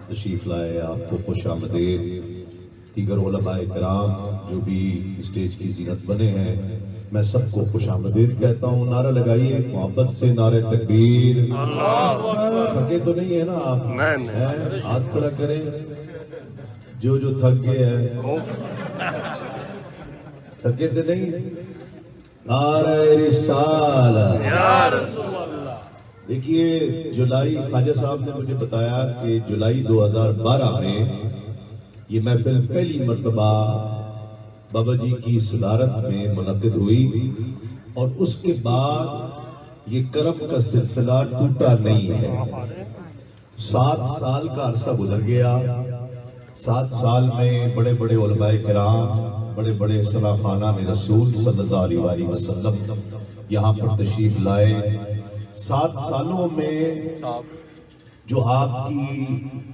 تشریف لائے، آپ کو خوش آمدید۔ دیگر علماء کرام جو بھی اسٹیج کی زینت بنے ہیں، میں سب کو خوش آمدید کہتا ہوں۔ نعرہ لگائیے محبت سے، نعرہ تکبیر۔ تھکے تو نہیں ہے نا آپ؟ ہیں؟ ہاتھ کھڑا کریں جو تھک گئے ہیں، تھکے تو نہیں؟ نعرہ رسالہ یا رسول اللہ۔ دیکھیے جولائی، خواجہ صاحب نے مجھے بتایا کہ جولائی 2012 میں یہ محفل پہلی مرتبہ بابا جی کی صدارت میں منعقد ہوئی، اور اس کے بعد یہ کرم کا سلسلہ ٹوٹا نہیں ہے۔ 7 سال کا عرصہ گزر گیا۔ 7 سال میں بڑے بڑے علماء کرام، بڑے بڑے سراخانہ رسول صلی اللہ علیہ وسلم یہاں پر تشریف لائے۔ 7 سالوں میں جو آپ کی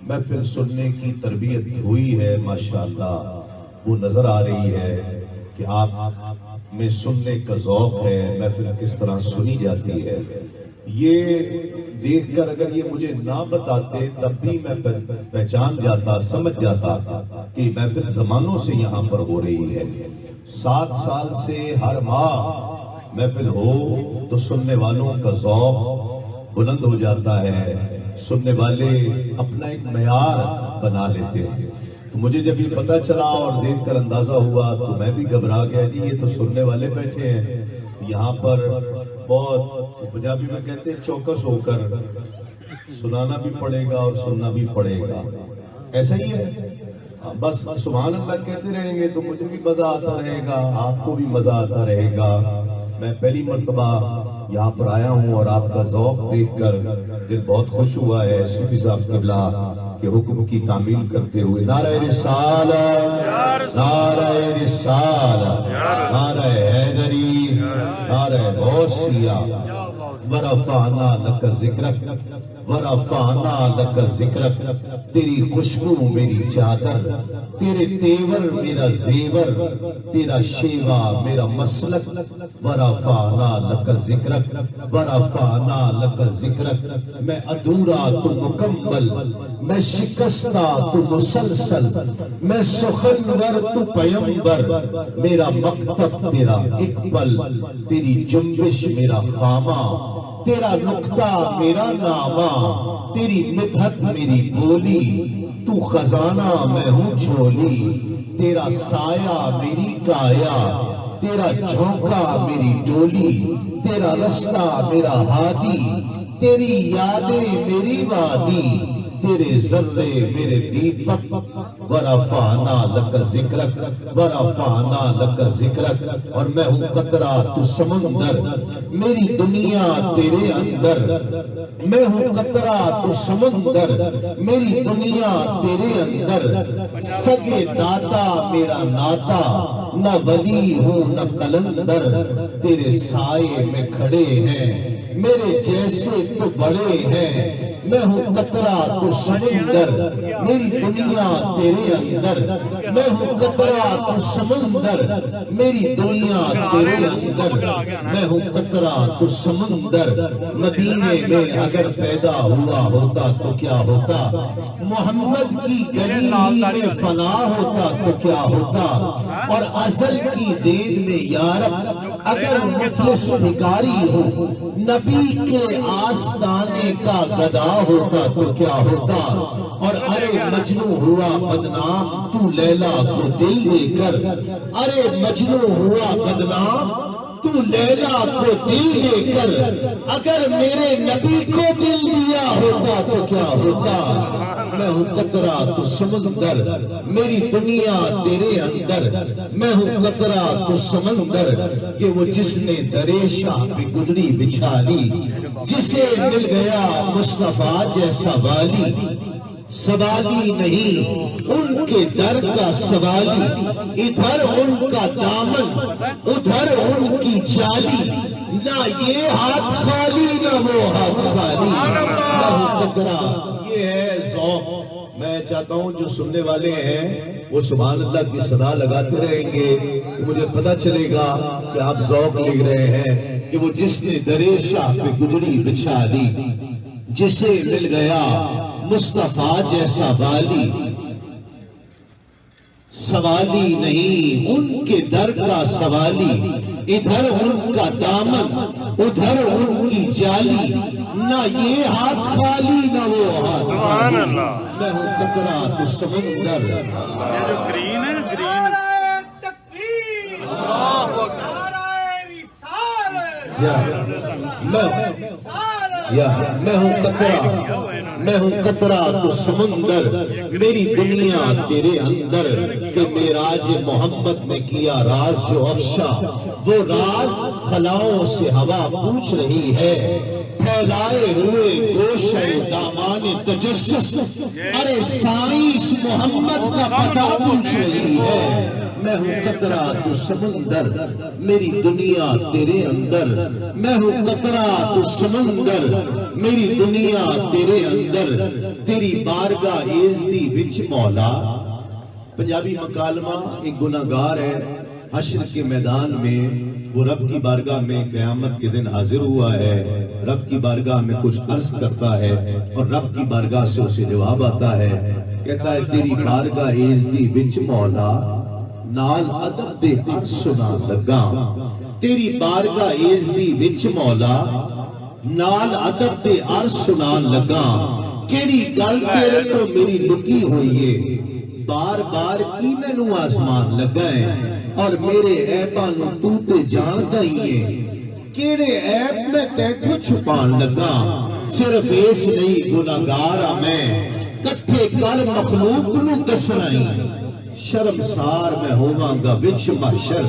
محفل سننے کی تربیت ہوئی ہے، ماشاءاللہ وہ نظر آ رہی ہے کہ آپ میں سننے کا ذوق ہے، محفل کس طرح سنی جاتی ہے۔ یہ دیکھ کر اگر یہ مجھے نہ بتاتے تب بھی میں پہچان جاتا، سمجھ جاتا کہ محفل زمانوں سے یہاں پر ہو رہی ہے۔ 7 سال سے ہر ماہ محفل ہو تو سننے والوں کا ذوق بلند ہو جاتا ہے، سننے والے اپنا ایک معیار بنا لیتے ہیں۔ تو مجھے جب یہ پتہ چلا اور دیکھ کر اندازہ ہوا تو میں بھی گھبرا گیا، جی یہ تو سننے والے بیٹھے ہیں یہاں پر، بہت پنجابی میں کہتے ہیں چوکس ہو کر سنانا بھی پڑے گا اور سننا بھی پڑے گا۔ ایسا ہی ہے، بس سبحان اللہ کہتے رہیں گے تو مجھے بھی مزہ آتا رہے گا، آپ کو بھی مزہ آتا رہے گا۔ میں پہلی مرتبہ یہاں پر آیا ہوں اور آپ کا ذوق دیکھ کر دل بہت خوش ہوا ہے۔ صوفی صاحب قبلہ کے حکم کی تعمیل کرتے ہوئے نعرہ رسالہ، نعرہ رسالہ، نعرہ حیدری، نعرہ غوثیہ، ورفعنا لک ذکرک، ورفعنا لک ذکرک۔ تیری خوشبو میری چادر، تیرے تیور میرا زیور، تیرا شیوا میرا مسلک۔ ورفعنا لک ذکرک، ورفعنا لک ذکرک۔ میں ادھورا تو مکمل، میں شکستہ تو مسلسل، میں سخنور تو پیمبر۔ میرا مکتب تیرا اقبل، تیری جنبش میرا خامہ، تیرا نقطہ میرا نامہ، تیری مدحت میری بولی۔ تو خزانہ میں ہوں جھولی، تیرا سایہ میری کایا، تیرا جھونکا میری ڈولی، تیرا رستہ میرا ہادی، تیری یادیں میری وادی، تیرے ذرے میرے دیپک۔ ورفعنا لک ذکرک، ورفعنا لک ذکرک۔ اور میں ہوں قطرہ تو سمندر، میری دنیا تیرے اندر۔ میں ہوں قطرہ تو سمندر، میری دنیا تیرے اندر۔ سگے داتا میرا ناتا، نہ ولی ہوں نہ قلندر۔ تیرے سائے میں کھڑے ہیں میرے جیسے تو بڑے ہیں۔ میں ہوں قطرہ تو سمندر، میری دنیا تیرے اندر۔ میں ہوں قطرہ تو سمندر، میری دنیا تیرے اندر۔ میں ہوں قطرہ تو سمندر۔ مدینے میں اگر پیدا ہوا ہوتا تو کیا ہوتا، محمد کی گلی میں فنا ہوتا تو کیا ہوتا، اور ازل کی دین میں یارب اگر مفلس بھکاری ہو، نبی کے آستانے کا گدا ہوتا تو کیا ہوتا۔ اور ارے مجنوں ہوا بدنام تو لیلا کو دل لے کر، ارے مجنوں ہوا بدنام تو لیلا کو دل لے کر۔ اگر میرے نبی کو دل دیا ہوتا تو کیا ہوتا۔ میں ہوں قطرہ تو سمندر، میری دنیا تیرے اندر۔ میں ہوں قطرہ تو سمندر، کہ وہ جس نے درے شاہ پہ گدڑی بچھا لی، جسے مل گیا مصطفیٰ جیسا والی۔ سوالی نہیں ان کے در کا سوالی، ادھر ان کا دامن ادھر ان کی جالی۔ نہ یہ ہاتھ خالی نہ وہ ہاتھ خالی، نہ ہوں قطرہ۔ یہ ہے ذوق۔ میں چاہتا ہوں جو سننے والے ہیں وہ سبحان اللہ کی صدا لگاتے رہیں گے، مجھے پتہ چلے گا کہ آپ ذوق لکھ رہے ہیں کہ وہ جس نے درے شاہ پہ گدڑی بچھا دی، جسے مل گیا مصطفیٰ جیسا والی سوالی نہیں، ان کے در کا سوالی، ادھر ان کا دامن ادھر ان کی جالی، نہ یہ ہاتھ خالی نہ وہ ہاتھ خالی، میں ہوں قطرہ تو سمندر۔ یہ جو گرین ہے نا، گرین، میں ہوں قطرہ، میں ہوں قطرہ تو سمندر، میری دنیا تیرے اندر، کہ معراج محمد نے کیا راز جو افشا، وہ راز خلاؤں سے ہوا پوچھ رہی ہے، پھیلائے ہوئے گوشہ دامان تجسس، ارے سائنس محمد کا پتہ پوچھ رہی ہے۔ میں ہوں قطرہ تو سمندر، میری دنیا تیرے اندر، میں ہوں قطرہ تو سمندر، میری دنیا تیرے اندر، تیری بارگاہ عزتی وچ مولا۔ پنجابی مکالمہ ایک گناہگار ہے، حشر کے میدان میں وہ رب کی بارگاہ میں قیامت کے دن حاضر ہوا ہے، رب کی بارگاہ میں کچھ عرض کرتا ہے اور رب کی بارگاہ سے اسے جواب آتا ہے، کہتا ہے تیری بارگاہ عزتی وچ مولا، نال ادب دے عرض سنا لگا، تیری بارگاہ عزتی وچ مولا، نال ادب دے عرض سنا لگا، کیڑی گل تیرے تو میری لکی ہوئی ہے، بار بار کی میں نو آسمان لگا ہے، اور میرے عیباں نو تو تے جانتا ہی ہے، کیڑے عیب میں تے کو چھپان لگا، صرف اس نہیں گناہگارا میں، کٹھے کر مخلوق نو دسنائی، شرمسار میں ہوواں گا وچ محشر،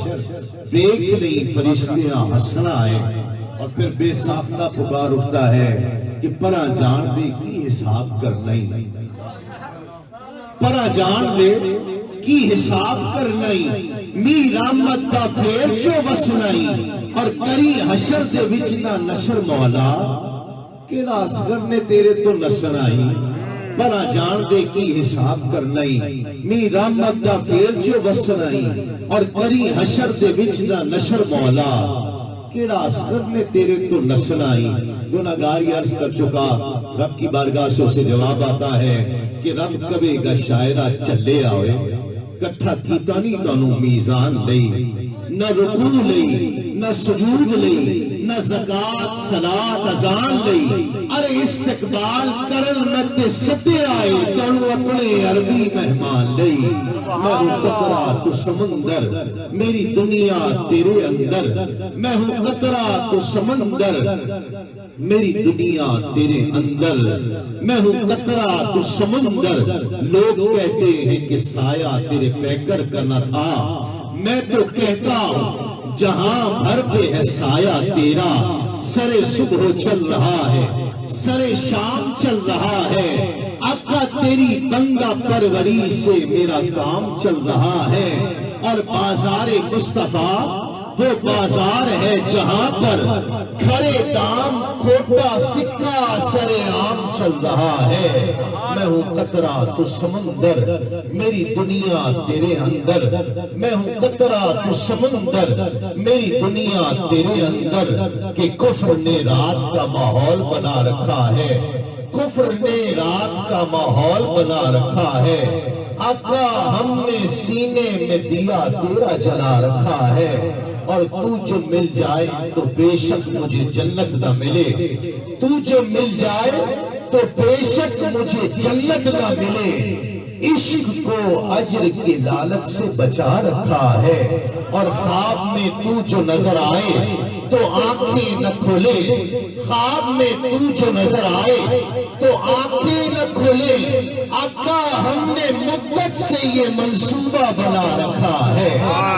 دیکھ نہیں فرشتیاں ہسنا ہے، اور پھر بے ساختہ پکار اٹھتا ہے کہ پرا جان دے کی حساب کرنا ہی، پرا جان دے کی حساب کرنا ہی، می رحمت دا پھیر جو وسنائی، اور کری حشر دے وچ نہ نشر مولا، کیڑا اصغر نے تیرے تو نسنائی، پرا جان دے کی حساب کرنائی، می رحمت دا پھیر جو وسنائی، اور کری حشر دے وچ نہ نشر مولا، کیڑا اصغر نے تیرے تو نسنائی۔ گناہگاری عرض کر چکا، رب کی بارگاہ سے اسے جواب آتا ہے کہ رب کبھی گا شاعرہ چلے آئے، کٹھا کیتا نہیں تانوں میزان لئی، نہ رکوع لئی، نہ سجود لئی، نہ زکاة صلاة اذان لئی، ارے استقبال کرن میں تے سدے آئے، تانوں اپنے عربی مہمان لئی، میں ہوں قطرہ تو سمندر، میری دنیا تیرے اندر، میں ہوں قطرہ تو سمندر، میری دنیا تیرے اندر، میں ہوں قطرہ تو سمندر، لوگ کہتے ہیں کہ سایہ تیرے پیکر کا نہ تھا، میں تو کہتا ہوں جہاں بھر پہ ہے سایہ تیرا، سر صبح چل رہا ہے، سر شام چل رہا ہے، آقا تیری بندہ پروری سے میرا کام چل رہا ہے، اور بازار مصطفیٰ وہ بازار ہے جہاں پر کھرے دام کھوٹا سکہ سر عام چل رہا ہے۔ میں ہوں قطرہ تو سمندر، میری دنیا تیرے اندر، میں ہوں قطرہ تو سمندر، میری دنیا تیرے اندر، کہ کفر نے رات کا ماحول بنا رکھا ہے، کفر نے رات کا ماحول بنا رکھا ہے، آقا ہم نے سینے میں دیا تیرا جلا رکھا ہے، اور تو جو مل جائے تو بے شک مجھے جنت نہ ملے، تو جو مل جائے تو بے شک مجھے جنت نہ ملے، عشق کو اجر کے لالچ سے بچا رکھا ہے، اور خواب میں تو جو نظر آئے تو آنکھیں نہ کھولے، خواب میں تو جو نظر آئے تو آنکھیں نہ کھولے، آقا ہم نے مدت سے یہ منصوبہ بنا رکھا ہے،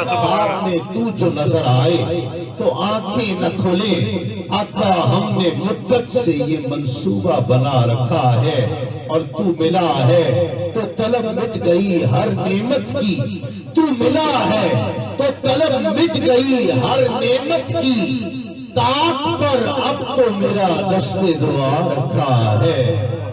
خواب میں تو جو نظر آئے تو آنکھیں نہ کھولے، آقا ہم نے مدت سے یہ منصوبہ بنا رکھا ہے، اور تو ملا ہے تو طلب مٹ گئی ہر نعمت کی، تو ملا ہے تو طلب مٹ گئی ہر نعمت کی، طاق پر اب تو میرا دست دعا رکھا ہے،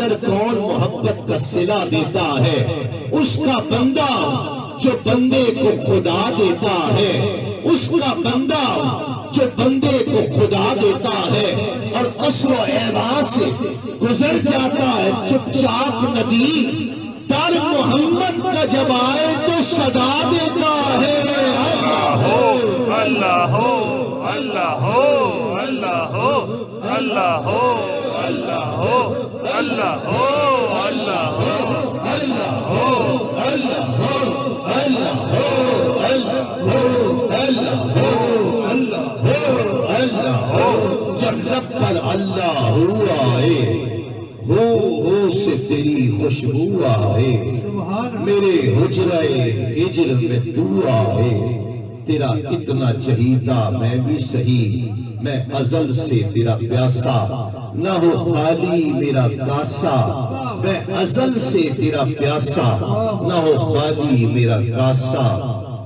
قدر کون محبت کا صلہ دیتا ہے، اس کا بندہ جو بندے کو خدا دیتا ہے، اس کا بندہ جو بندے کو خدا دیتا ہے، اور قصر و عیبا سے گزر جاتا ہے چپ چاپ ندی، در محمد کا جب آئے تو صدا دیتا ہے۔ اللہ ہو اللہ ہو اللہ ہو اللہ ہو اللہ ہو اللہ ہو اللہ ہو اللہ ہو اللہ ہو اللہ ہو اللہ ہو اللہ ہو اللہ ہو اللہ ہو اللہ ہو۔ جب لب پر اللہ ہو آئے، ہو سے تیری خوشبو آئے، میرے حجرہ ہجر میں تو آئے، تیرا اتنا چہیتا میں بھی سہی، میں ازل سے تیرا پیاسا، نہ ہو خالی میرا کاسا، میں ازل سے تیرا پیاسا، نہ ہو خالی میرا کاسا،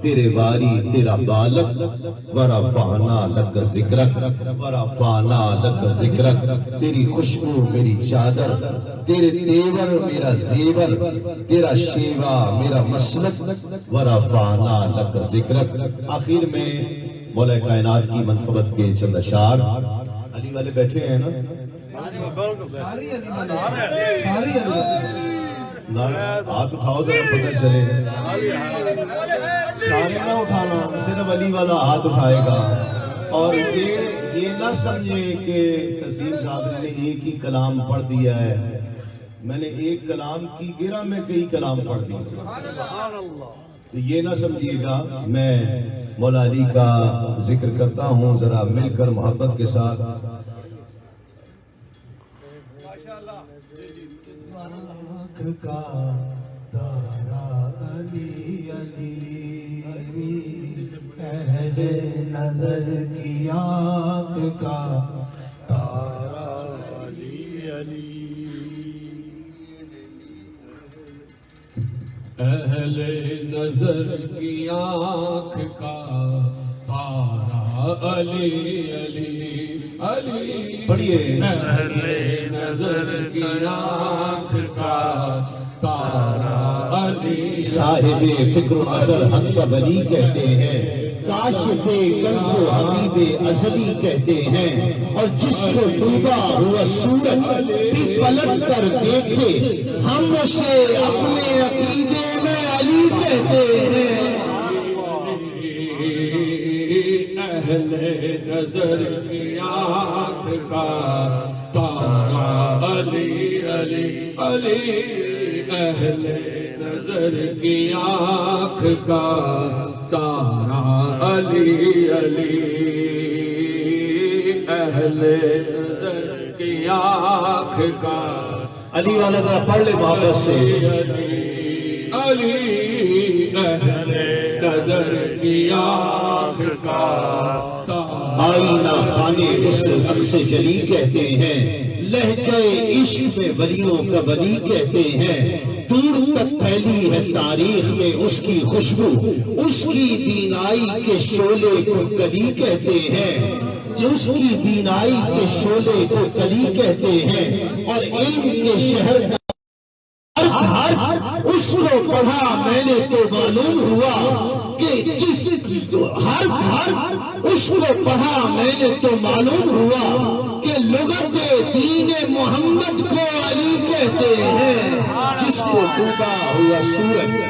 تیرے باری تیرا بالک، ورفعنا لک ذکرک ورفعنا لک ذکرک، تیری خوشبو میری چادر، تیرے تیور میرا زیور، تیرا شیوا میرا مسلک، ورفعنا لک ذکرک۔ آخر میں مولا کائنات کی منقبت کے چند اشعار، علی والے بیٹھے ہیں نا، ہاتھ اٹھاؤ ذرا پتہ چلے، سارے نہ اٹھانا، صرف علی والا ہاتھ اٹھائے گا۔ اور یہ نہ سمجھے کہ تسلیم صاحب نے ایک ہی کلام پڑھ دیا ہے، میں نے ایک کلام کی گرہ میں کئی کلام پڑھ دیے، تو یہ نہ سمجھیے گا۔ میں مولا علی کا ذکر کرتا ہوں، ذرا مل کر محبت کے ساتھ۔ آنکھ کا تارا علی علی، اہل نظر کی آنکھ کا تارا علی علی، اہل نظر کی آنکھ کا تارا علی علی علی، پڑھیے۔ اہل نظر کی آنکھ کا تارا علی، صاحب فکر و نظر حق ولی کہتے ہیں، کاشف کنز و حبیب ازلی کہتے ہیں، اور جس کو ڈوبا ہوا سورج بھی پلٹ کر دیکھے، ہم اسے اپنے عقیدے میں علی کہتے ہیں۔ اہل نظر کی آنکھ کا تارا علی علی علی، اہل نظر کی آنکھ کا تارا علی علی، اہل نظر کی آنکھ کا علی والا ذرا پڑھ لے محبت سے۔ علی اہل نظر کی آنکھ کا آئینہ خانے اس عکس جلی کہتے ہیں، لہجہ عشق میں ولیوں کا ولی کہتے ہیں، دور تک پھیلی ہے تاریخ میں اس کی خوشبو، اس کی بینائی کے شعلے کو کلی کہتے ہیں، اس کی بینائی کے شعلے کو کلی کہتے ہیں، اور علم کے شہر کا حرف اس کو پڑھا میں نے تو معلوم ہوا کہ جس حرف اس کو پڑھا میں نے تو معلوم ہوا کہ لغت دین محمد کو علی کہتے ہیں، جس کو ڈوبا ہوا سورج۔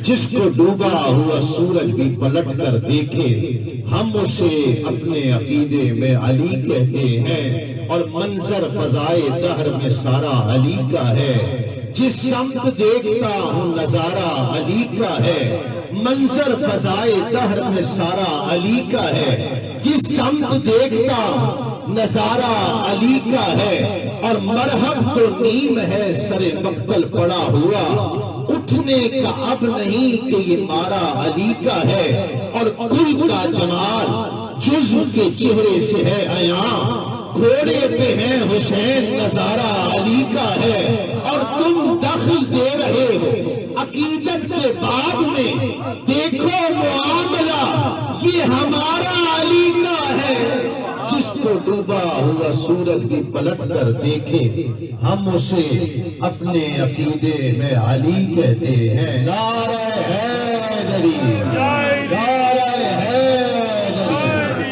جس کو ڈوبا ہوا سورج بھی پلٹ کر دیکھے، ہم اسے اپنے عقیدے میں علی کہتے ہیں، اور منظر فضائے دہر میں سارا علی کا ہے، جس سمت دیکھتا ہوں نظارہ علی کا ہے، منظر فضائے دہر میں سارا علی کا ہے، جس سمت دیکھتا ہوں نظارہ علی کا ہے، اور مرحب تو نیم ہے سر مقتل پڑا ہوا، اٹھنے کا اب نہیں کہ یہ مارا علی کا ہے، اور کل کا جمال جزو کے چہرے سے ہے عیاں، گھوڑے پہ ہے حسین نظارہ علی کا ہے، اور تم دخل دے رہے ہو عقیدت کے باب میں ہوا سورج بھی پلٹ کر دیکھے ہم اسے اپنے عقیدے میں علی کہتے ہیں۔ نعرہ حیدری، نعرہ حیدری۔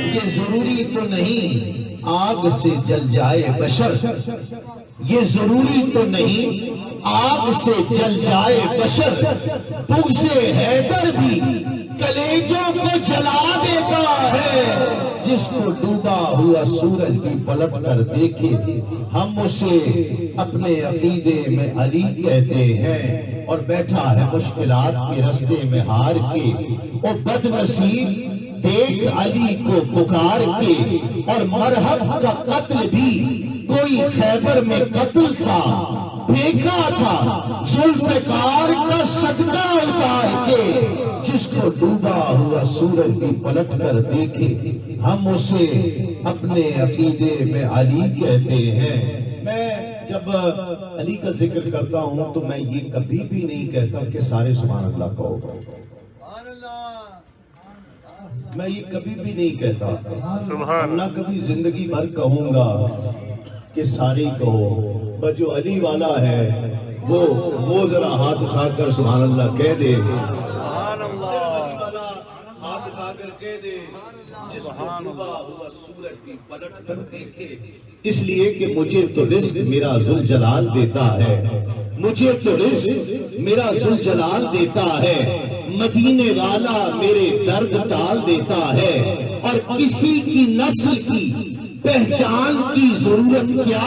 یہ ضروری تو نہیں آگ سے جل جائے بشر، یہ ضروری تو نہیں آگ سے جل جائے بشر، بغض حیدر بھی کلیجوں کو جلا دیتا ہے۔ جس کو ڈوبا ہوا سورج بھی پلٹ کر دیکھے ہم اسے اپنے عقیدے میں علی کہتے ہیں۔ اور بیٹھا ہے مشکلات کے رستے میں ہار کے، او بد نصیب دیکھ علی کو پکار کے۔ اور مرحب کا قتل بھی کوئی خیبر میں قتل تھا، دیکھا تھا ذوالفقار کا صدقہ اتار کے۔ جس کو ڈوبا ہوا سورج بھی پلٹ کر دیکھے ہم اسے اپنے عقیدے میں علی کہتے ہیں۔ میں جب علی کا ذکر کرتا ہوں تو میں یہ کبھی بھی نہیں کہتا کہ سارے سبحان اللہ کہو، میں یہ کبھی بھی نہیں کہتا، نہ کبھی زندگی بھر کہوں گا کہ سارے کہو، بس جو علی والا ہے وہ ذرا ہاتھ اٹھا کر سبحان اللہ کہہ دے، ہاتھ اٹھا کر کہہ دے۔ جس کو ڈوبا ہوا سورج بھی پلٹ کر دیکھے، اس لیے کہ مجھے تو رزق میرا ذوالجلال دیتا ہے، مجھے تو رزق میرا ذوالجلال دیتا ہے، مدینے والا میرے درد ٹال دیتا ہے۔ اور کسی کی نسل کی پہچان کی ضرورت کیا،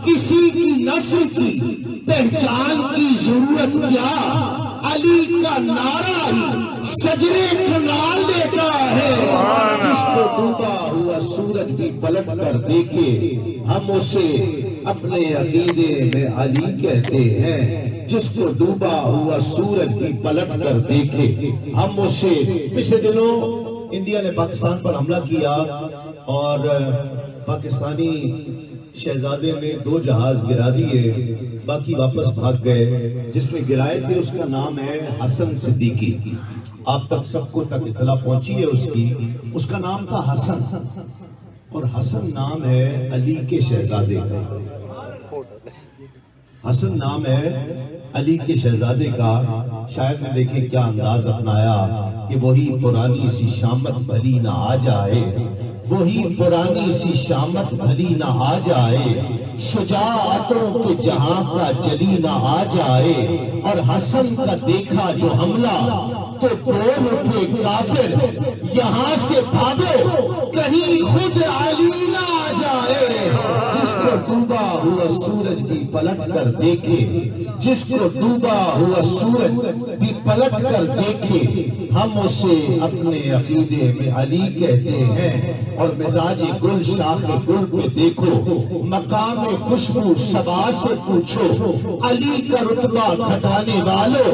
کسی کی نسل کی پہچان کی ضرورت کیا، علی کا نعرہ ہی شجرے کھنگال دیتا ہے۔ جس کو ڈوبا ہوا سورج بھی پلٹ کر دیکھے ہم اسے اپنے عقیدے میں علی کہتے ہیں۔ جس کو ڈوبا ہوا سورج بھی پلٹ کر دیکھے ہم اسے۔ پچھلے دنوں انڈیا نے پاکستان پر حملہ کیا اور پاکستانی شہزادے نے 2 جہاز گرا دیے، باقی واپس بھاگ گئے۔ جس نے گرائے تھے اس کا نام ہے حسن صدیقی، آپ تک سب کو تک اطلاع پہنچی ہے اس کی۔ اس کا نام تھا حسن، اور حسن نام ہے علی کے شہزادے کا، حسن نام ہے علی کے شہزادے کا۔ شاعر نے دیکھیں کیا انداز اپنایا کہ وہی پرانی سی شامت بھلی نہ آ جائے، وہی پرانی سی شامت بھلی نہ آ جائے، شجاعتوں کے جہاں کا جلی نہ آ جائے۔ اور حسن کا دیکھا جو حملہ تو بول اٹھے کافر، یہاں سے بھاگو کہیں خود علی نہ آ جائے۔ جس کو ڈوبا ہوا سورج بھی پلٹ کر دیکھے، جس کو ڈوبا ہوا سورج بھی پلٹ کر دیکھے ہم اسے اپنے عقیدے میں علی کہتے ہیں۔ اور مزاج گل شاخ گل پہ دیکھو، مقام خوشبو صبا سے پوچھو، علی کا رتبہ گھٹانے والوں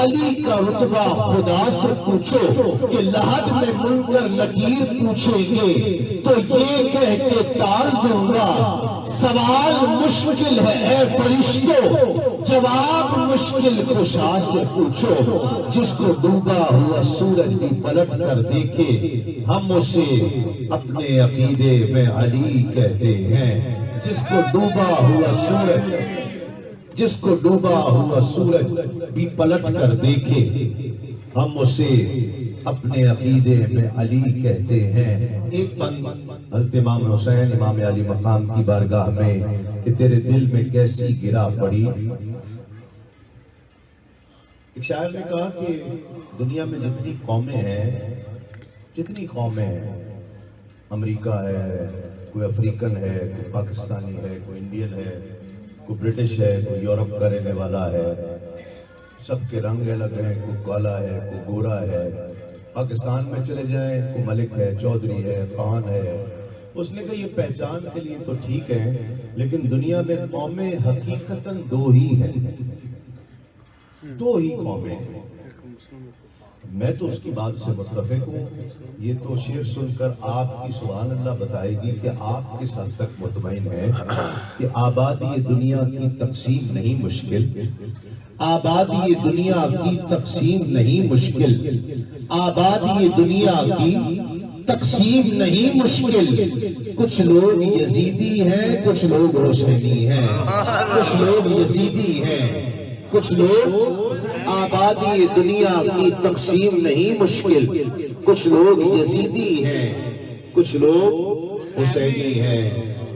علی کا رتبہ خدا سے پوچھو۔ کہ لحد میں منکر نکیر پوچھیں گے تو یہ کہہ کے ٹال دوں گا، سوال مشکل ہے اے فرشتوں، جواب مشکل کشا سے پوچھو۔ جس کو ڈوبا ہوا سورج بھی پلٹ کر دیکھے ہم اسے اپنے عقیدے میں علی کہتے ہیں۔ جس کو ڈوبا ہوا سورج، جس کو ڈوبا ہوا سورج بھی پلٹ کر دیکھے ہم اسے اپنے عقیدے میں علی کہتے ہیں۔ ایک بند حضرت امام حسین امام علی مقام کی بارگاہ میں کہ تیرے دل میں کیسی گرا پڑی۔ ایک شاعر نے کہا کہ دنیا میں جتنی قومیں ہیں، جتنی قومیں ہیں، امریکہ ہے، کوئی افریقن ہے، کوئی پاکستانی ہے، کوئی انڈین ہے، کوئی برٹش ہے، کوئی یورپ کا رہنے والا ہے، سب کے رنگ الگ ہیں، کوئی کالا ہے، کوئی گورا ہے۔ پاکستان میں چلے جائیں، کوئی ملک ہے، چودھری ہے، خان ہے۔ اس نے کہا یہ پہچان کے لیے تو ٹھیک ہے، لیکن دنیا میں قومیں حقیقتاً 2 ہی ہیں، 2 ہی قومیں ہیں۔ میں تو اس کی بات سے متفق ہوں۔ یہ تو شعر سن کر آپ کی سبحان اللہ بتائے گی کہ آپ کس حد تک مطمئن ہیں کہ آبادی دنیا کی تقسیم نہیں مشکل، آبادی دنیا کی تقسیم نہیں مشکل، آبادی دنیا کی تقسیم نہیں مشکل، کچھ لوگ یزیدی ہیں، کچھ لوگ حسینی ہیں، کچھ لوگ یزیدی ہیں، کچھ لوگ آبادی دنیا کی تقسیم نہیں مشکل، کچھ لوگ یزیدی ہیں، کچھ لوگ حسینی ہیں۔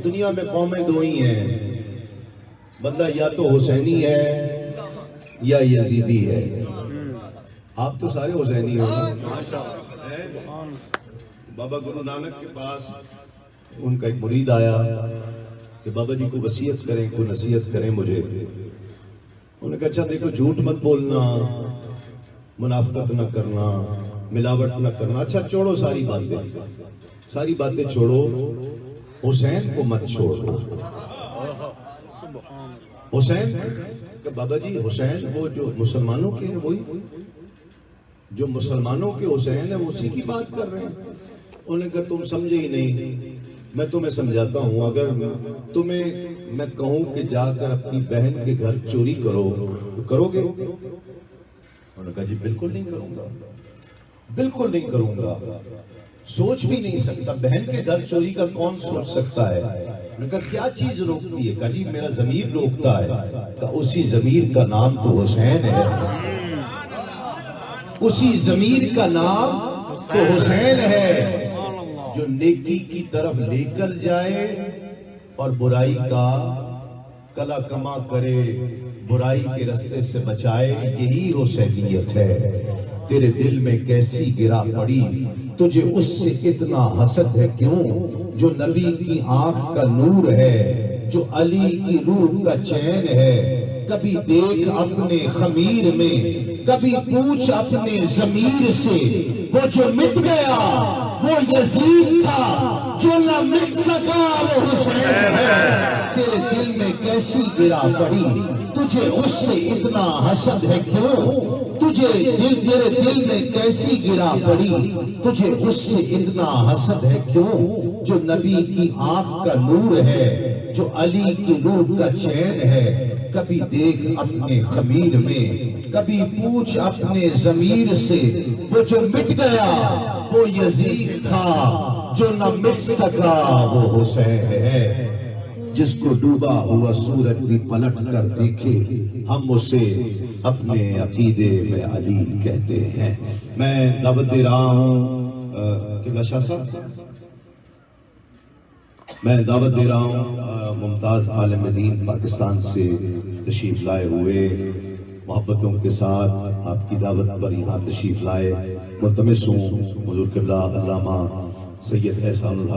دنیا میں قومیں دو ہی ہیں، بندہ یا تو حسینی ہے یا یزیدی ہے۔ آپ تو سارے حسینی ہو نا؟ بابا گرو نانک کے پاس ان کا ایک مرید آیا کہ بابا جی کو وصیت کریں، کو نصیحت کریں مجھے۔ انہوں نے کہا اچھا دیکھو، جھوٹ مت بولنا، منافقت نہ کرنا، ملاوٹ نہ کرنا، اچھا چھوڑو ساری باتیں چھوڑو، حسین کو مت چھوڑنا۔ حسین کہ بابا جی حسین وہ جو مسلمانوں کے ہیں، وہی جو مسلمانوں کے حسین ہیں، وہ اسی کی بات کر رہے ہیں۔ انہوں نے کہا تم سمجھے ہی نہیں، میں تمہیں سمجھاتا ہوں۔ اگر تمہیں میں کہوں کہ جا کر اپنی بہن کے گھر چوری کرو تو کرو گے؟ انہوں نے کہا جی بالکل نہیں کروں گا، بالکل نہیں کروں گا، سوچ بھی نہیں سکتا۔ بہن کے گھر چوری کا کون سوچ سکتا ہے؟ انہوں نے کہا کیا چیز روکتی ہے؟ کہا جی میرا ضمیر روکتا ہے۔ کہا اسی ضمیر کا نام تو حسین ہے، اسی ضمیر کا نام تو حسین ہے، جو نیکی کی طرف لے کر جائے اور برائی کا کلا کما کرے، برائی کے رستے سے بچائے، یہی حسینیت ہے۔ تیرے دل میں کیسی گرا پڑی، تجھے اس سے اتنا حسد ہے کیوں؟ جو نبی کی آنکھ کا نور ہے، جو علی کی روح کا چین ہے۔ کبھی دیکھ اپنے خمیر میں، کبھی پوچھ اپنے ضمیر سے، وہ جو مٹ گیا وہ یزید تھا، جو نہ مٹ سکا وہ حسین ہے۔ تیرے دل میں کیسی گرا پڑی، تجھے اس سے اتنا حسد ہے کیوں؟ تیرے دل میں کیسی گرا پڑی، تجھے اس سے اتنا حسد ہے کیوں؟ جو نبی کی آنکھ کا نور ہے، جو علی کی روح کا چین ہے۔ کبھی دیکھ اپنے خمیر میں، کبھی پوچھ اپنے ضمیر سے، وہ جو مٹ گیا وہ یزید تھا، جو نہ مٹ سکا وہ حسین ہے۔ جس کو ڈوبا ہوا سورج بھی پلٹ کر دیکھے، ہم اسے اپنے عقیدے میں علی کہتے ہیں۔ میں دعوت دے رہا ہوں قبلہ شاہ صاحب، میں دعوت دے رہا ہوں ممتاز عالم دین پاکستان سے تشریف لائے ہوئے، محبتوں کے ساتھ آپ کی دعوت پر یہاں تشریف لائے۔ ملتمس ہوں حضور قبلہ علامہ سید احسان الحق